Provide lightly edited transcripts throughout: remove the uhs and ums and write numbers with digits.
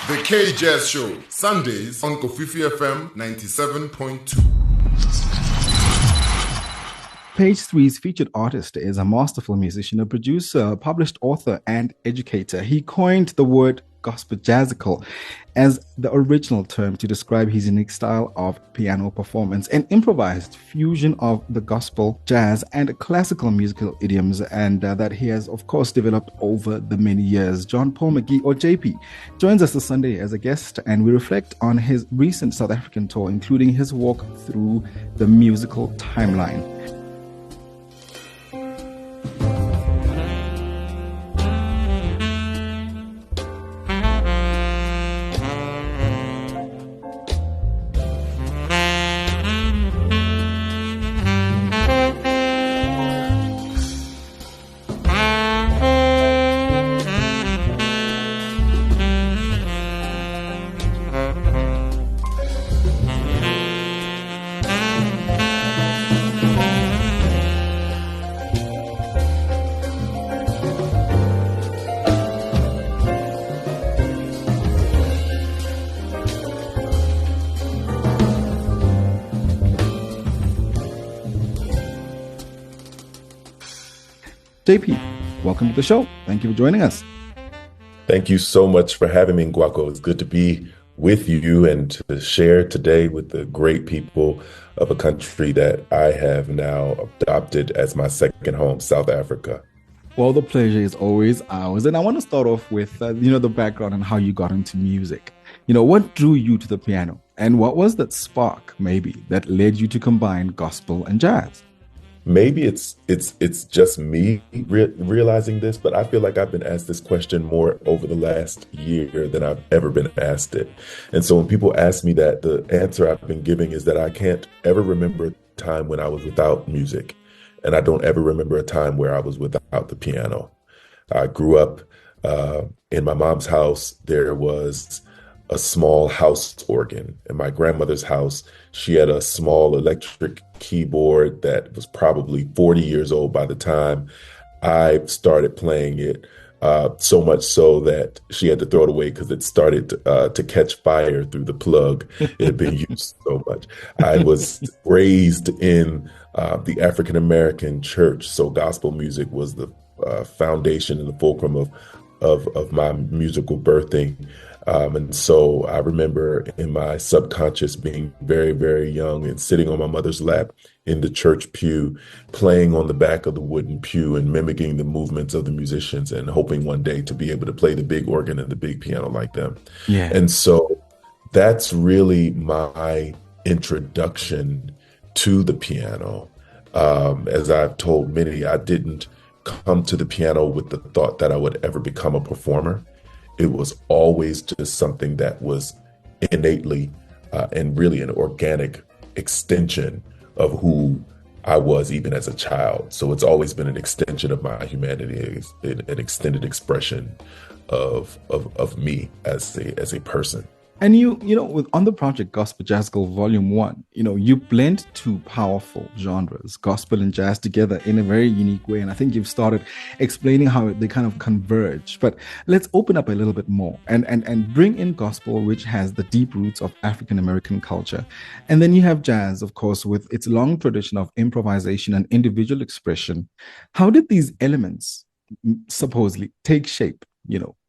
The K Jazz Show, Sundays on Kofifi FM 97.2. Page Three's featured artist is a masterful musician, a producer, published author, and educator. He coined the word gospejazzical as the original term to describe his unique style of piano performance, an improvised fusion of the gospel, jazz, and classical musical idioms, and that he has, of course, developed over the many years. John Paul Mcgee, or JP, joins us this Sunday as a guest, and we reflect on his recent South African tour, including his walk through the musical timeline. JP, welcome to the show. Thank you for joining us. Thank you so much for having me, Ngwako. It's good to be with you and to share today with the great people of a country that I have now adopted as my second home, South Africa. Well, the pleasure is always ours. And I want to start off with, the background and how you got into music. What drew you to the piano? And what was that spark, maybe, that led you to combine gospel and jazz? Maybe it's just me realizing this, but I feel like I've been asked this question more over the last year than I've ever been asked it. And so when people ask me that, the answer I've been giving is that I can't ever remember a time when I was without music. And I don't ever remember a time where I was without the piano. I grew up in my mom's house. There was a small house organ. In my grandmother's house, she had a small electric keyboard that was probably 40 years old by the time I started playing it, so much so that she had to throw it away because it started to catch fire through the plug. It had been used so much. I was raised in the African-American church, so gospel music was the foundation and the fulcrum of my musical birthing. And so I remember in my subconscious being very, very young and sitting on my mother's lap in the church pew, playing on the back of the wooden pew and mimicking the movements of the musicians and hoping one day to be able to play the big organ and the big piano like them. Yeah. And so that's really my introduction to the piano. As I've told many, I didn't come to the piano with the thought that I would ever become a performer. It was always just something that was innately and really an organic extension of who I was even as a child. So it's always been an extension of my humanity, an extended expression of me as a person. And on the project Gospejazzical Volume 1, you blend two powerful genres, gospel and jazz, together in a very unique way. And I think you've started explaining how they kind of converge. But let's open up a little bit more and bring in gospel, which has the deep roots of African-American culture. And then you have jazz, of course, with its long tradition of improvisation and individual expression. How did these elements supposedly take shape,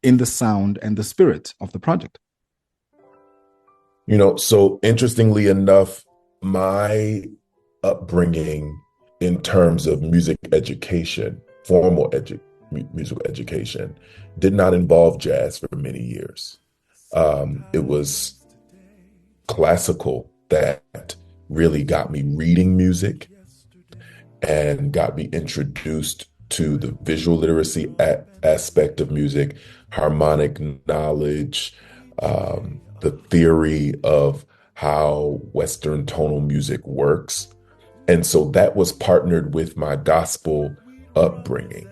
in the sound and the spirit of the project? So interestingly enough, my upbringing in terms of music education, formal musical education, did not involve jazz for many years. It was classical that really got me reading music and got me introduced to the visual literacy aspect of music, harmonic knowledge, the theory of how Western tonal music works. And so that was partnered with my gospel upbringing.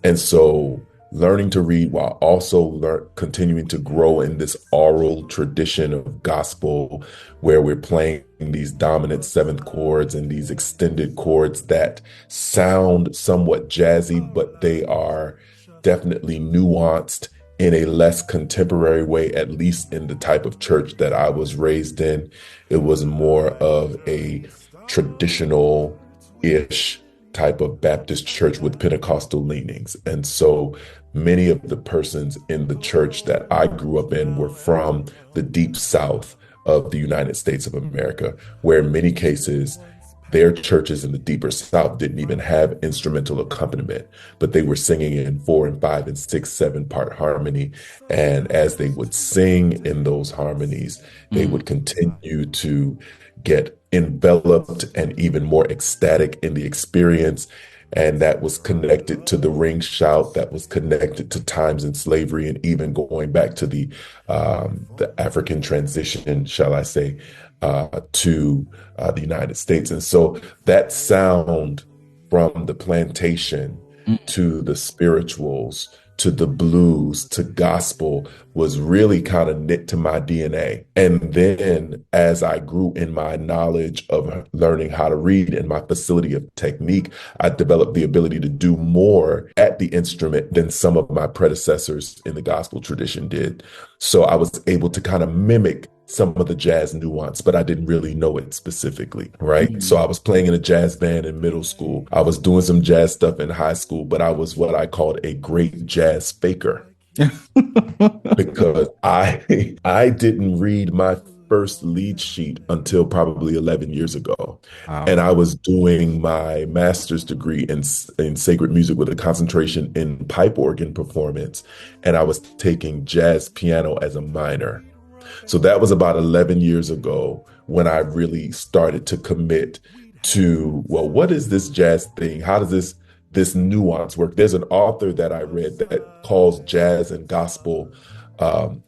And so learning to read while also continuing to grow in this oral tradition of gospel where we're playing these dominant seventh chords and these extended chords that sound somewhat jazzy, but they are definitely nuanced in a less contemporary way, at least in the type of church that I was raised in. It was more of a traditional-ish type of Baptist church with Pentecostal leanings. And so many of the persons in the church that I grew up in were from the deep South of the United States of America, where in many cases, their churches in the deeper South didn't even have instrumental accompaniment, but they were singing in 4 and 5 and 6, 7-part harmony. And as they would sing in those harmonies, they would continue to get enveloped and even more ecstatic in the experience. And that was connected to the ring shout, that was connected to times in slavery, and even going back to the African transition, shall I say, to the United States. And so that sound from the plantation to the spirituals to the blues to gospel was really kind of knit to my DNA. And then as I grew in my knowledge of learning how to read and my facility of technique, I developed the ability to do more at the instrument than some of my predecessors in the gospel tradition did. So I was able to kind of mimic some of the jazz nuance, but I didn't really know it specifically, right? So I was playing in a jazz band in middle school. I was doing some jazz stuff in high school, but I was what I called a great jazz faker because I didn't read my first lead sheet until probably 11 years ago. Wow. And I was doing my master's degree in sacred music with a concentration in pipe organ performance. And I was taking jazz piano as a minor. So that was about 11 years ago when I really started to commit to, well, what is this jazz thing? How does this nuance work? There's an author that I read that calls jazz and gospel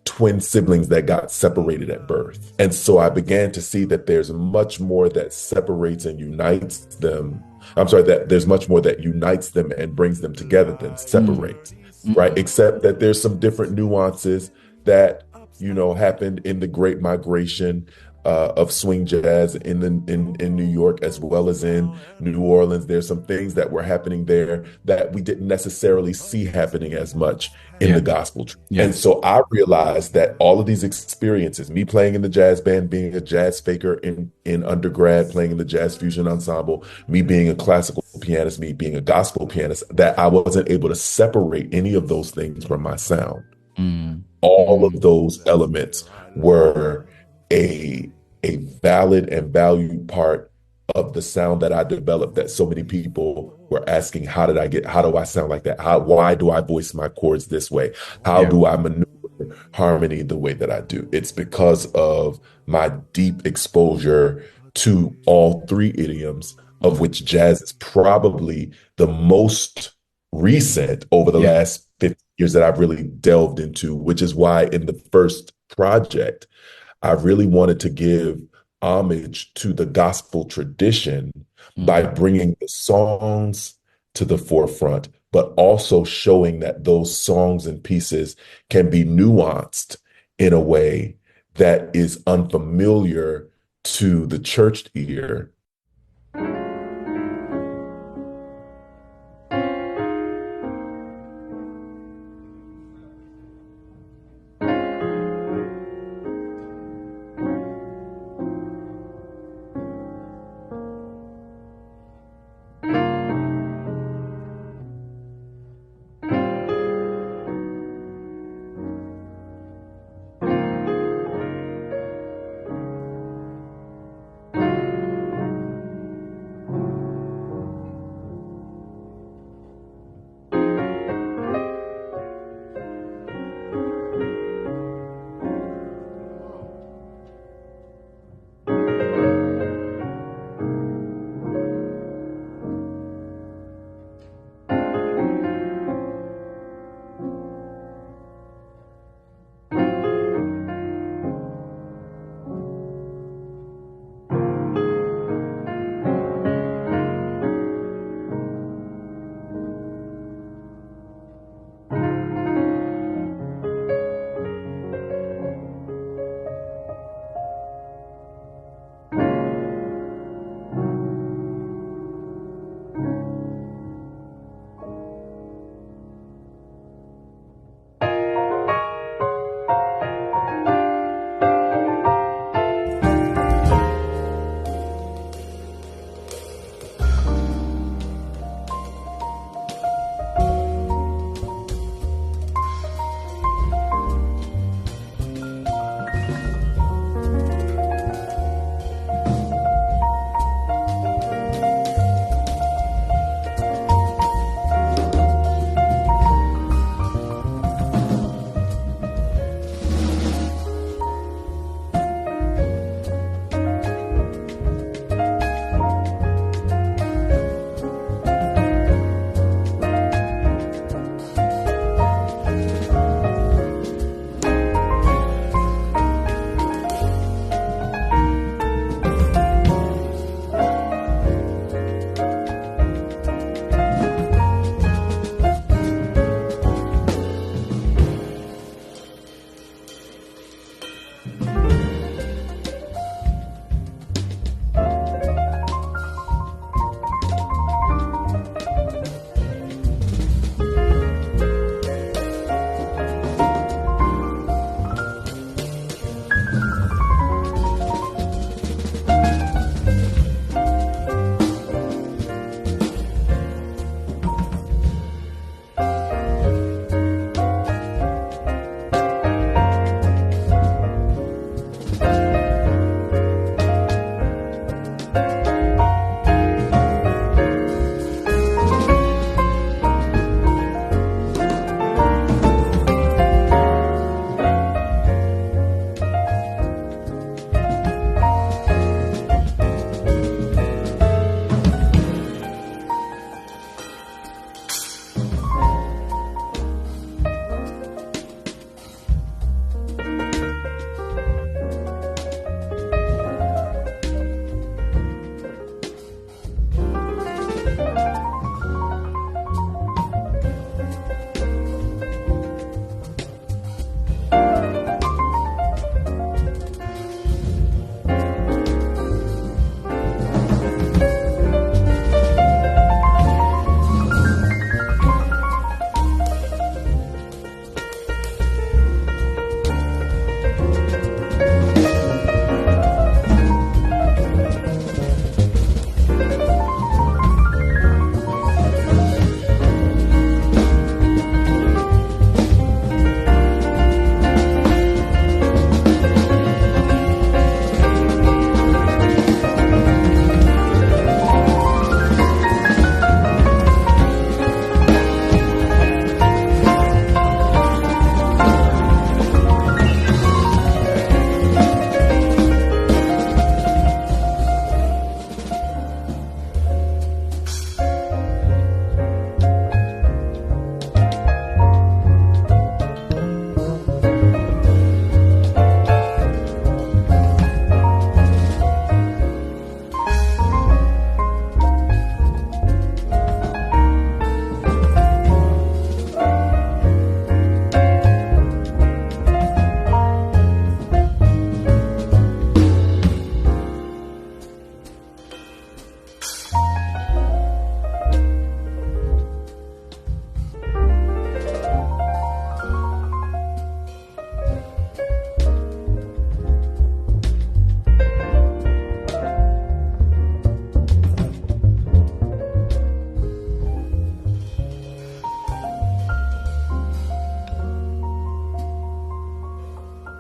twin siblings that got separated at birth. And so I began to see that there's much more that separates and unites them. I'm sorry, that there's much more that unites them and brings them together than separates, right? Except that there's some different nuances that happened in the Great Migration of swing jazz in New York as well as in New Orleans. There's some things that were happening there that we didn't necessarily see happening as much in the gospel. And so I realized that all of these experiences, me playing in the jazz band, being a jazz faker in undergrad, playing in the jazz fusion ensemble, me being a classical pianist, me being a gospel pianist, that I wasn't able to separate any of those things from my sound. All of those elements were a valid and valued part of the sound that I developed, that so many people were asking, how do I sound like that? Why do I voice my chords this way? How do I maneuver harmony the way that I do? It's because of my deep exposure to all 3 idioms, of which jazz is probably the most recent over the last 50 years that I've really delved into, which is why in the first project, I really wanted to give homage to the gospel tradition by bringing the songs to the forefront, but also showing that those songs and pieces can be nuanced in a way that is unfamiliar to the church ear.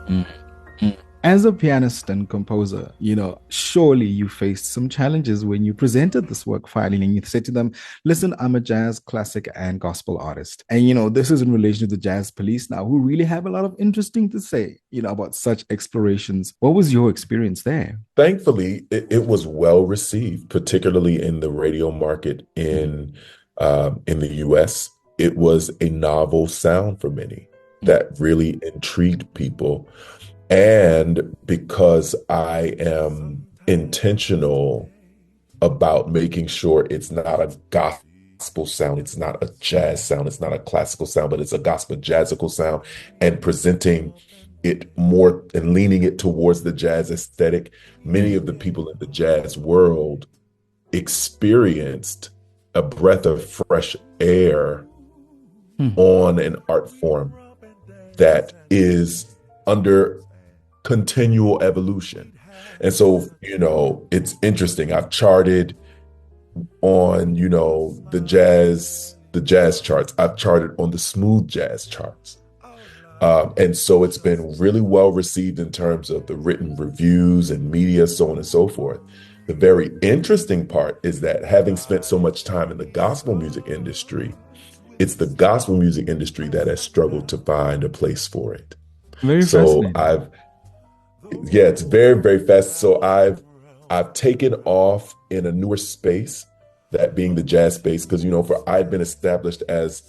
Mm. Mm. As a pianist and composer, surely you faced some challenges when you presented this work finally and you said to them, listen, I'm a jazz, classic, and gospel artist. And, this is in relation to the jazz police now, who really have a lot of interesting to say, about such explorations. What was your experience there? Thankfully, it was well received, particularly in the radio market in the US. It was a novel sound for many that really intrigued people. And because I am intentional about making sure it's not a gospel sound, it's not a jazz sound, it's not a classical sound, but it's a gospejazzical sound, and presenting it more and leaning it towards the jazz aesthetic, many of the people in the jazz world experienced a breath of fresh air on an art form that is under continual evolution. And so, it's interesting. I've charted on, the jazz charts. I've charted on the smooth jazz charts. And so it's been really well received in terms of the written reviews and media, so on and so forth. The very interesting part is that having spent so much time in the gospel music industry, it's the gospel music industry that has struggled to find a place for it. Very fascinating. It's very, very fast. So I've taken off in a newer space, that being the jazz space, because I'd been established as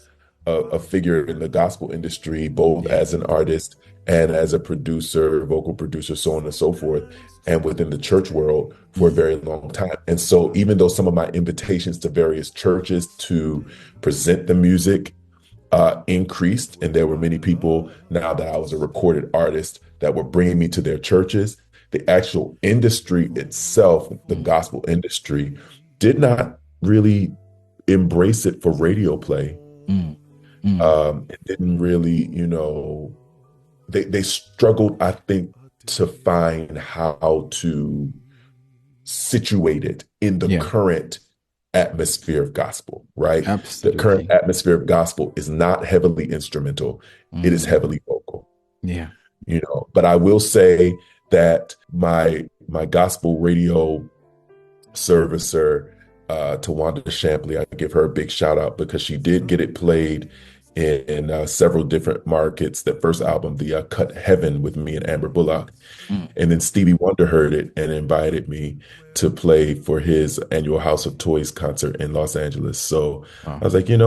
a figure in the gospel industry, both as an artist and as a producer, vocal producer, so on and so forth, and within the church world for a very long time. And so even though some of my invitations to various churches to present the music increased, and there were many people now that I was a recorded artist that were bringing me to their churches, the actual industry itself, the gospel industry, did not really embrace it for radio play. It didn't really, they struggled, I think, to find how to situate it in the current atmosphere of gospel, right? Absolutely. The current atmosphere of gospel is not heavily instrumental. It is heavily vocal. Yeah. But I will say that my gospel radio servicer, Tawanda Shamply, I give her a big shout out because she did get it played in several different markets. That first album, the Cut Heaven with me and Amber Bullock. And then Stevie Wonder heard it and invited me to play for his annual House of Toys concert in Los Angeles. So I was like, hey,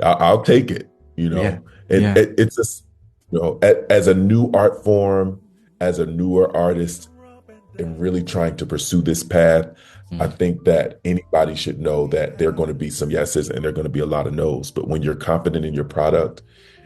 I'll take it, And it's just, as a new art form, as a newer artist, and really trying to pursue this path, I think that anybody should know that there are going to be some yeses and there are going to be a lot of no's. But when you're confident in your product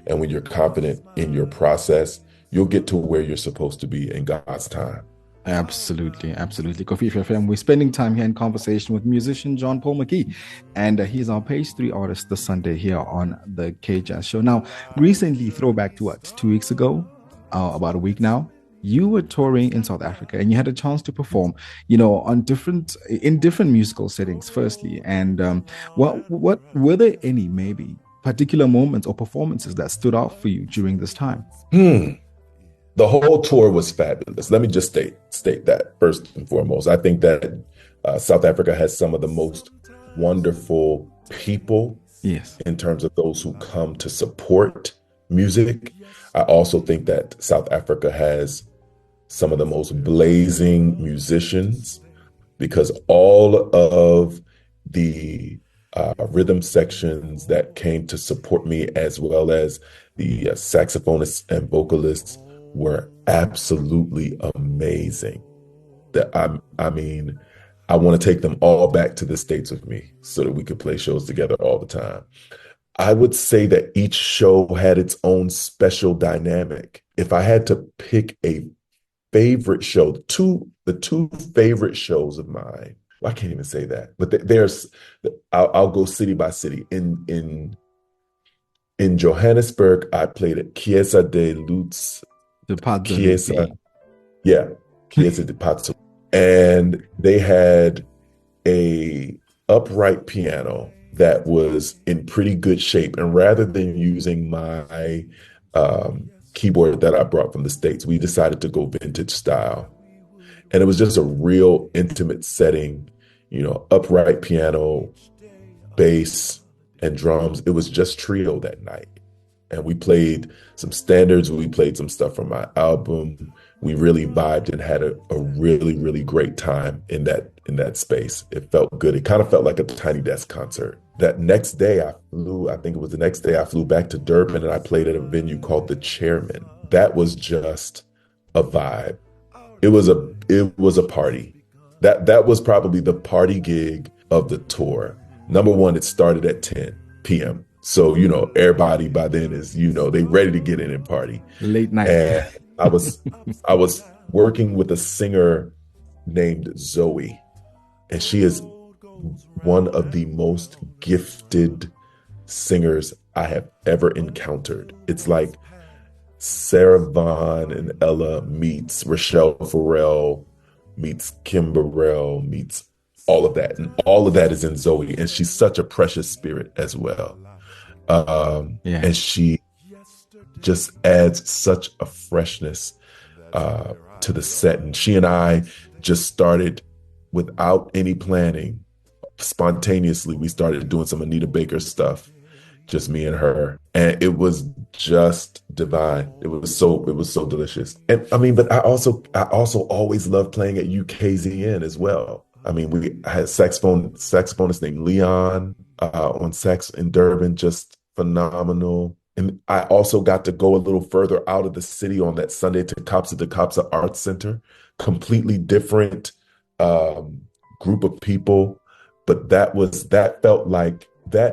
and when you're confident in your process, you'll get to where you're supposed to be in God's time. Absolutely, absolutely. Kofifi FM, we're spending time here in conversation with musician Paul Mcgee, and he's our page 3 artist this Sunday here on the K-Jazz Show. Now, recently, throwback to 2 weeks ago, about a week now, you were touring in South Africa and you had a chance to perform, in different musical settings, firstly. And what were there any maybe particular moments or performances that stood out for you during this time? The whole tour was fabulous. Let me just state that first and foremost. I think that South Africa has some of the most wonderful people in terms of those who come to support music. I also think that South Africa has some of the most blazing musicians, because all of the rhythm sections that came to support me, as well as the saxophonists and vocalists, were absolutely amazing. I want to take them all back to the States with me so that we could play shows together all the time. I would say that each show had its own special dynamic. If I had to pick a favorite show, the two favorite shows of mine, well, I can't even say that, but I'll go city by city. In Johannesburg, I played at Chiesa de Luz. Chiesa de Patso. And they had a upright piano that was in pretty good shape. And rather than using my keyboard that I brought from the States. We decided to go vintage style. And it was just a real intimate setting, upright piano, bass, and drums. It was just trio that night. And we played some standards. We played some stuff from my album. We really vibed and had a really, really great time in that space. It felt good. It kind of felt like a Tiny Desk concert. That next day I think it was the next day, I flew back to Durban and I played at a venue called The Chairman. That was just a vibe. It was a party. That was probably the party gig of the tour. Number one, it started at 10 p.m. So, everybody by then is, they ready to get in and party. Late night. And I was working with a singer named Zoe, and she is one of the most gifted singers I have ever encountered. It's like Sarah Vaughan and Ella meets Rochelle Farrell meets Kim Burrell meets all of that. And all of that is in Zoe. And she's such a precious spirit as well. And she just adds such a freshness to the set. And she and I just started without any planning. Spontaneously, we started doing some Anita Baker stuff, just me and her. And it was just divine. It was so delicious. And I mean, but I also always loved playing at UKZN as well. I mean, we had saxophonist named Leon on sax in Durban, just phenomenal. And I also got to go a little further out of the city on that Sunday to Kapsa Arts Center. Completely different group of people, but that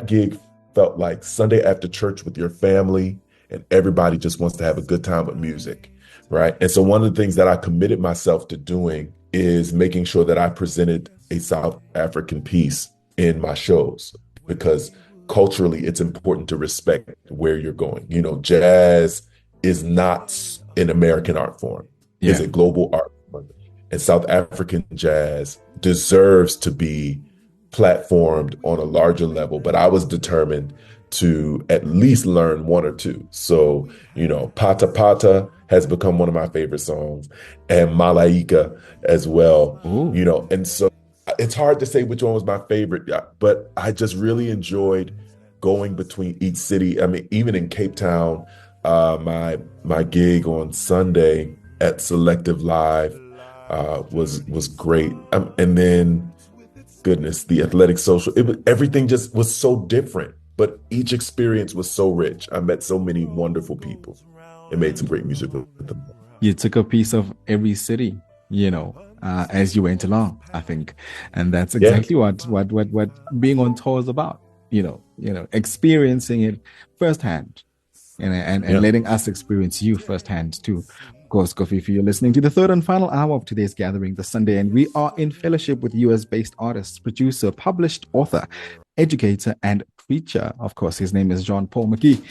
gig felt like Sunday after church with your family, and everybody just wants to have a good time with music, right? And so one of the things that I committed myself to doing is making sure that I presented a South African piece in my shows, because culturally it's important to respect where you're going. Jazz is not an American art form. Yeah. It's a global art form. And South African jazz deserves to be platformed on a larger level, but I was determined to at least learn one or two. So, Pata Pata has become one of my favorite songs, and Malaika as well. Ooh. And so it's hard to say which one was my favorite, but I just really enjoyed going between each city. I mean, even in Cape Town, my gig on Sunday at Selective Live was great. And then, goodness, the Athletic Social, everything just was so different, but each experience was so rich. I met so many wonderful people and made some great music with them. You took a piece of every city, as you went along, I think. And that's exactly what being on tour is about, experiencing it firsthand and letting us experience you firsthand too. Of course, Kofifi, you're listening to the third and final hour of today's gathering, The Sunday, and we are in fellowship with US-based artist, producer, published author, educator, and preacher. Of course, his name is Paul Mcgee.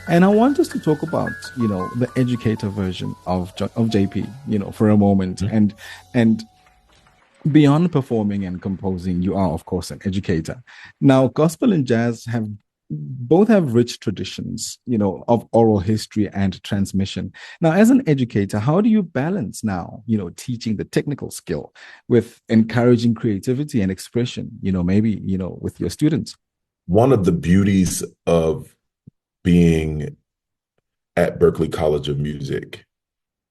And I want us to talk about, the educator version of JP, for a moment. Mm-hmm. And beyond performing and composing, you are, of course, an educator. Now, gospel and jazz both have rich traditions, of oral history and transmission. Now, as an educator, how do you balance now, teaching the technical skill with encouraging creativity and expression, maybe, with your students? One of the beauties of being at Berklee College of Music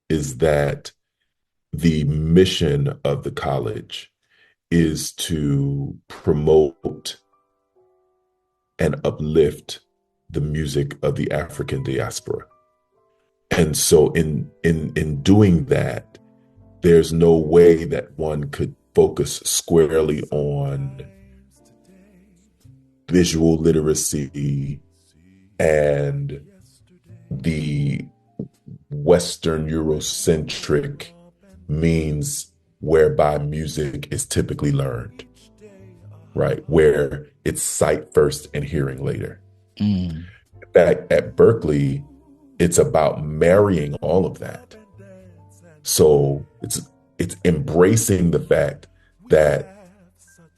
is that the mission of the college is to promote and uplift the music of the African diaspora. And so in doing that, there's no way that one could focus squarely on visual literacy and the Western Eurocentric means whereby music is typically learned, right? Where it's sight first and hearing later. In fact, at Berklee, it's about marrying all of that. So it's embracing the fact that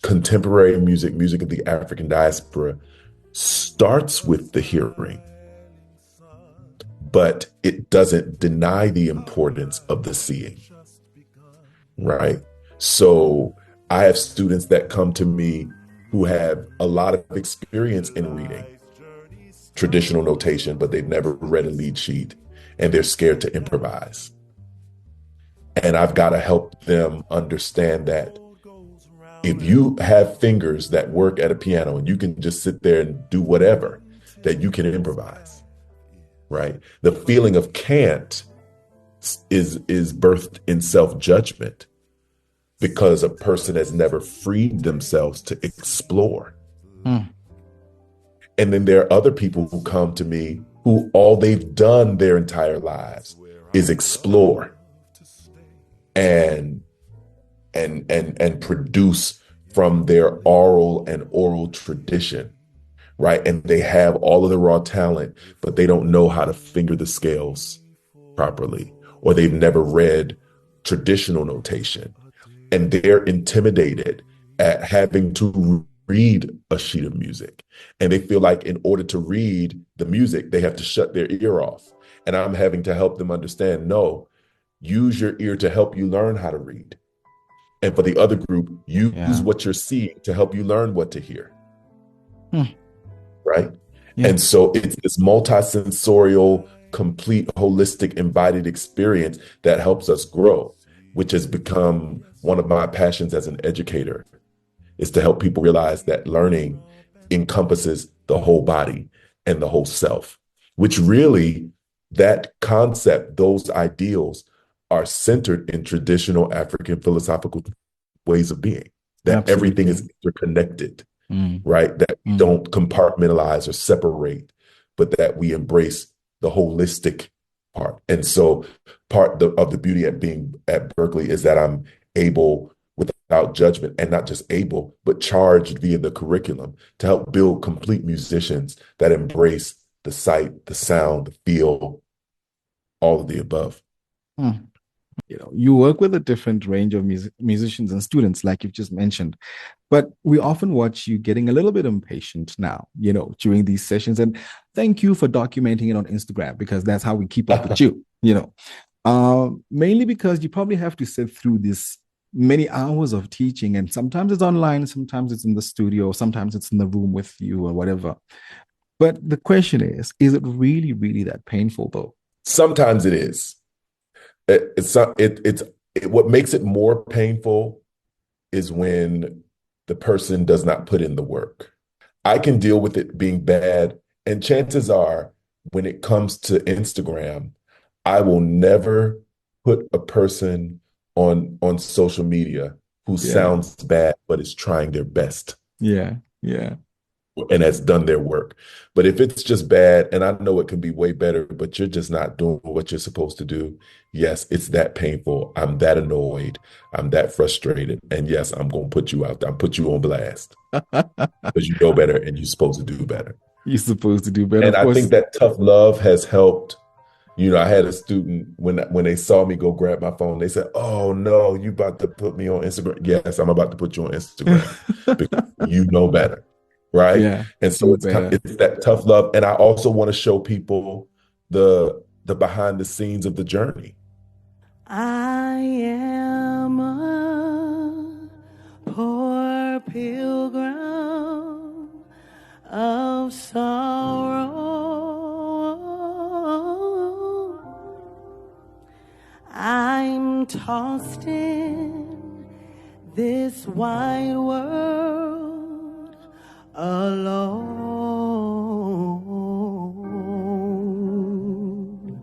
contemporary music of the African diaspora starts with the hearing, but it doesn't deny the importance of the seeing, right? So I have students that come to me who have a lot of experience in reading traditional notation, but they've never read a lead sheet and they're scared to improvise. And I've got to help them understand that if you have fingers that work at a piano and you can just sit there and do whatever, that you can improvise, right? The feeling of can't is birthed in self-judgment because a person has never freed themselves to explore. And then there are other people who come to me who all they've done their entire lives is explore and produce from their oral tradition, right? And they have all of the raw talent, but they don't know how to finger the scales properly, or they've never read traditional notation. And they're intimidated at having to read a sheet of music. And they feel like in order to read the music, they have to shut their ear off. And I'm having to help them understand, no, use your ear to help you learn how to read. And for the other group, use what you're seeing to help you learn what to hear. Right? Yeah. And so it's this multisensorial, complete, holistic, embodied experience that helps us grow, which has become one of my passions as an educator, is to help people realize that learning encompasses the whole body and the whole self, which really, that concept, those ideals are centered in traditional African philosophical ways of being, that Absolutely. Everything is interconnected, right? That we don't compartmentalize or separate, but that we embrace the holistic part. And so part of the beauty at being at Berklee is that I'm able, without judgment, and not just able, but charged via the curriculum to help build complete musicians that embrace the sight, the sound, the feel, all of the above. You work with a different range of musicians and students, like you've just mentioned, but we often watch you getting a little bit impatient now, during these sessions. And thank you for documenting it on Instagram, because that's how we keep up with you, mainly because you probably have to sit through this many hours of teaching, and sometimes it's online, sometimes it's in the studio, sometimes it's in the room with you or whatever. But the question is it really, really that painful though? Sometimes it is. What makes it more painful is when the person does not put in the work. I can deal with it being bad, and chances are when it comes to Instagram, I will never put a person on social media who Yeah. sounds bad but is trying their best Yeah. Yeah. and has done their work. But if it's just bad, and I know it can be way better, but you're just not doing what you're supposed to do, yes, it's that painful. I'm that annoyed. I'm that frustrated. And yes, I'm going to put you out there. I'm put you on blast because you know better and you're supposed to do better. You're supposed to do better, And of I course. think that tough love has helped. You know, I had a student when they saw me go grab my phone, they said, "Oh no, you about to put me on Instagram?" Yes, I'm about to put you on Instagram because you know better, right? Yeah. And so Do it's better. it's that tough love, and I also want to show people the behind the scenes of the journey. I am a poor pilgrim of sorrow. I'm tossed in this wide world alone.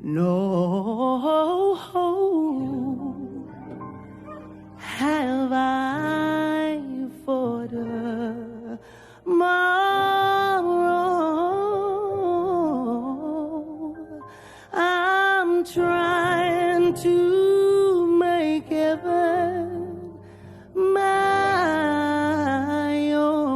No hope have I for tomorrow. I'm trying to make heaven my own.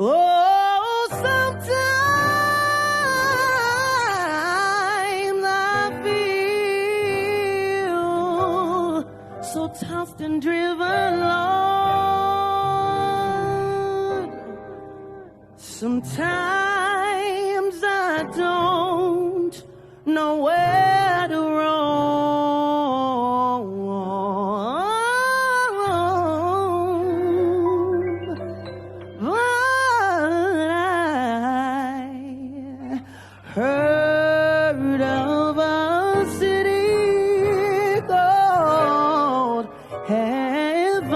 Oh, sometimes I feel so tossed and driven, Lord. Sometimes I don't know where to roam. But I heard of a city called heaven,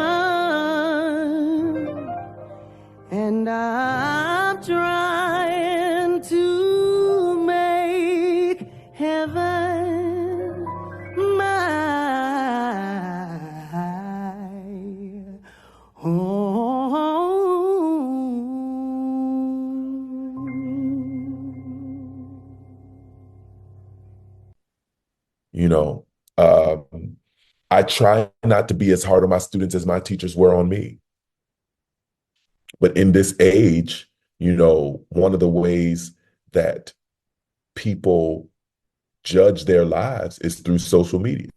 and I'm trying to make heaven my home. You know, I try not to be as hard on my students as my teachers were on me. But in this age, you know, one of the ways that people judge their lives is through social media.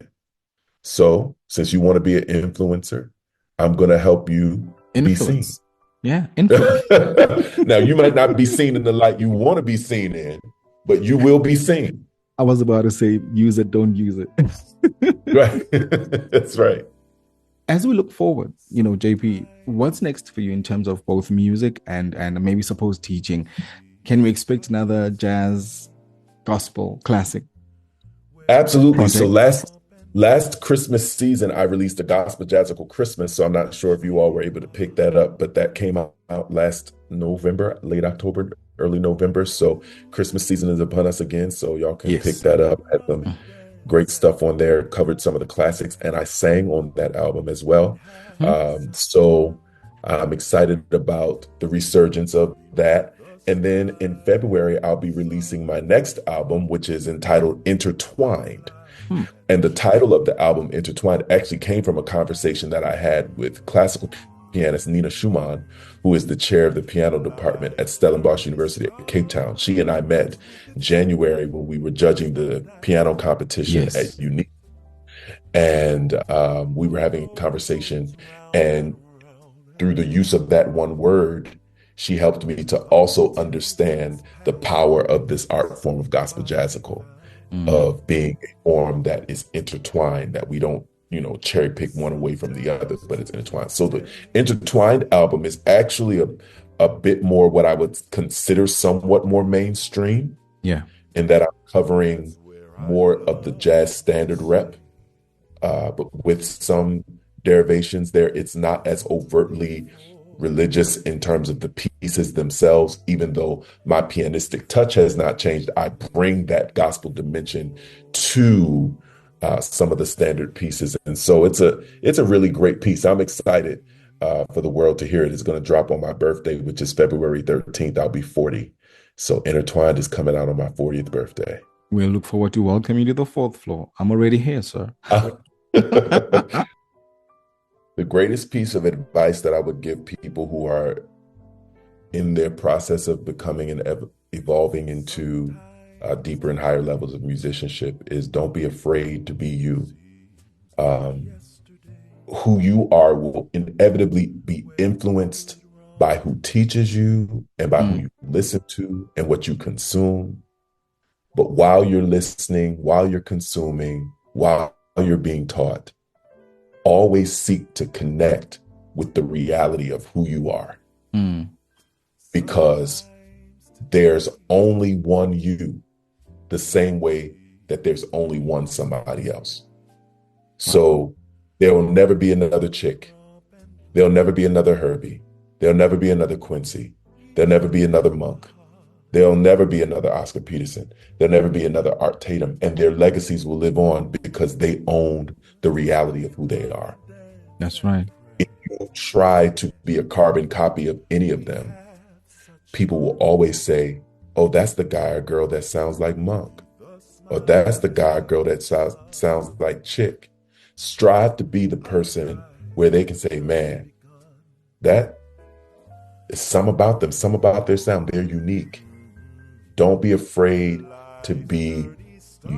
So, since you want to be an influencer, I'm going to help you be seen. Influence. Yeah. Influence. Now, you might not be seen in the light you want to be seen in, but you will be seen. I was about to say, use it, don't use it. Right. That's right. As we look forward, you know, JP, what's next for you in terms of both music and maybe suppose teaching? Can we expect another jazz, gospel, classic? Absolutely. So project? last Christmas season, I released a gospejazzical Christmas. So I'm not sure if you all were able to pick that up, but that came out last November, late October, early November. So Christmas season is upon us again. So y'all can pick Yes. that up. Had some great stuff on there, covered some of the classics, and I sang on that album as well. So I'm excited about the resurgence of that. And then in February, I'll be releasing my next album, which is entitled Intertwined. And the title of the album, Intertwined, actually came from a conversation that I had with classical pianist Nina Schumann, who is the chair of the piano department at Stellenbosch University at Cape Town. She and I met January when we were judging the piano competition Yes. at Unique. And we were having a conversation. And through the use of that one word, she helped me to also understand the power of this art form of gospejazzical, of being a form that is intertwined, that we don't, you know, cherry pick one away from the other, but it's intertwined. So the Intertwined album is actually a bit more what I would consider somewhat more mainstream, Yeah. in that I'm covering more of the jazz standard rep, but with some derivations there. It's not as overtly religious in terms of the pieces themselves, even though my pianistic touch has not changed. I bring that gospel dimension to some of the standard pieces, and so it's a really great piece. I'm excited for the world to hear it. It's going to drop on my birthday, which is February 13th. I'll be 40. So Intertwined is coming out on my 40th birthday. We'll look forward to welcoming you to the fourth floor. I'm already here, sir. The greatest piece of advice that I would give people who are in their process of becoming and evolving into deeper and higher levels of musicianship is don't be afraid to be you. Who you are will inevitably be influenced by who teaches you and by who you listen to and what you consume. But while you're listening, while you're consuming, while you're being taught, always seek to connect with the reality of who you are. Because there's only one you, the same way that there's only one somebody else. So there will never be another Chick. There'll never be another Herbie. There'll never be another Quincy. There'll never be another Monk. There'll never be another Oscar Peterson. There'll never be another Art Tatum. And their legacies will live on because they owned the reality of who they are. That's right. If you try to be a carbon copy of any of them, people will always say, oh, that's the guy or girl that sounds like Monk. Or that's the guy or girl that sounds like Chick. Strive to be the person where they can say, man, that is some about them, some about their sound. They're unique. Don't be afraid to be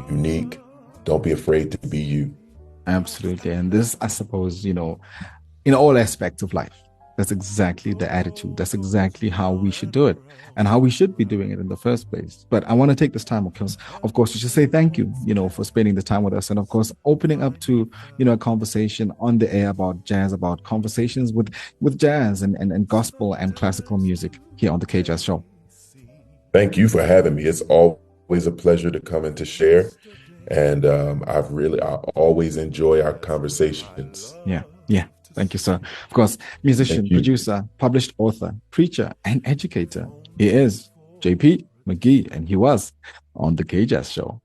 unique. Don't be afraid to be you. Absolutely. And this, I suppose, in all aspects of life, that's exactly the attitude. That's exactly how we should do it and how we should be doing it in the first place. But I want to take this time, of course, to just say thank you, for spending the time with us. And of course, opening up to, a conversation on the air about jazz, about conversations with jazz and gospel and classical music here on the KJazz Show. Thank you for having me. It's always a pleasure to come and to share. And I always enjoy our conversations. Yeah. Thank you, sir. Of course, musician, producer, published author, preacher, and educator. He is JP Mcgee, and he was on the KJazz Show.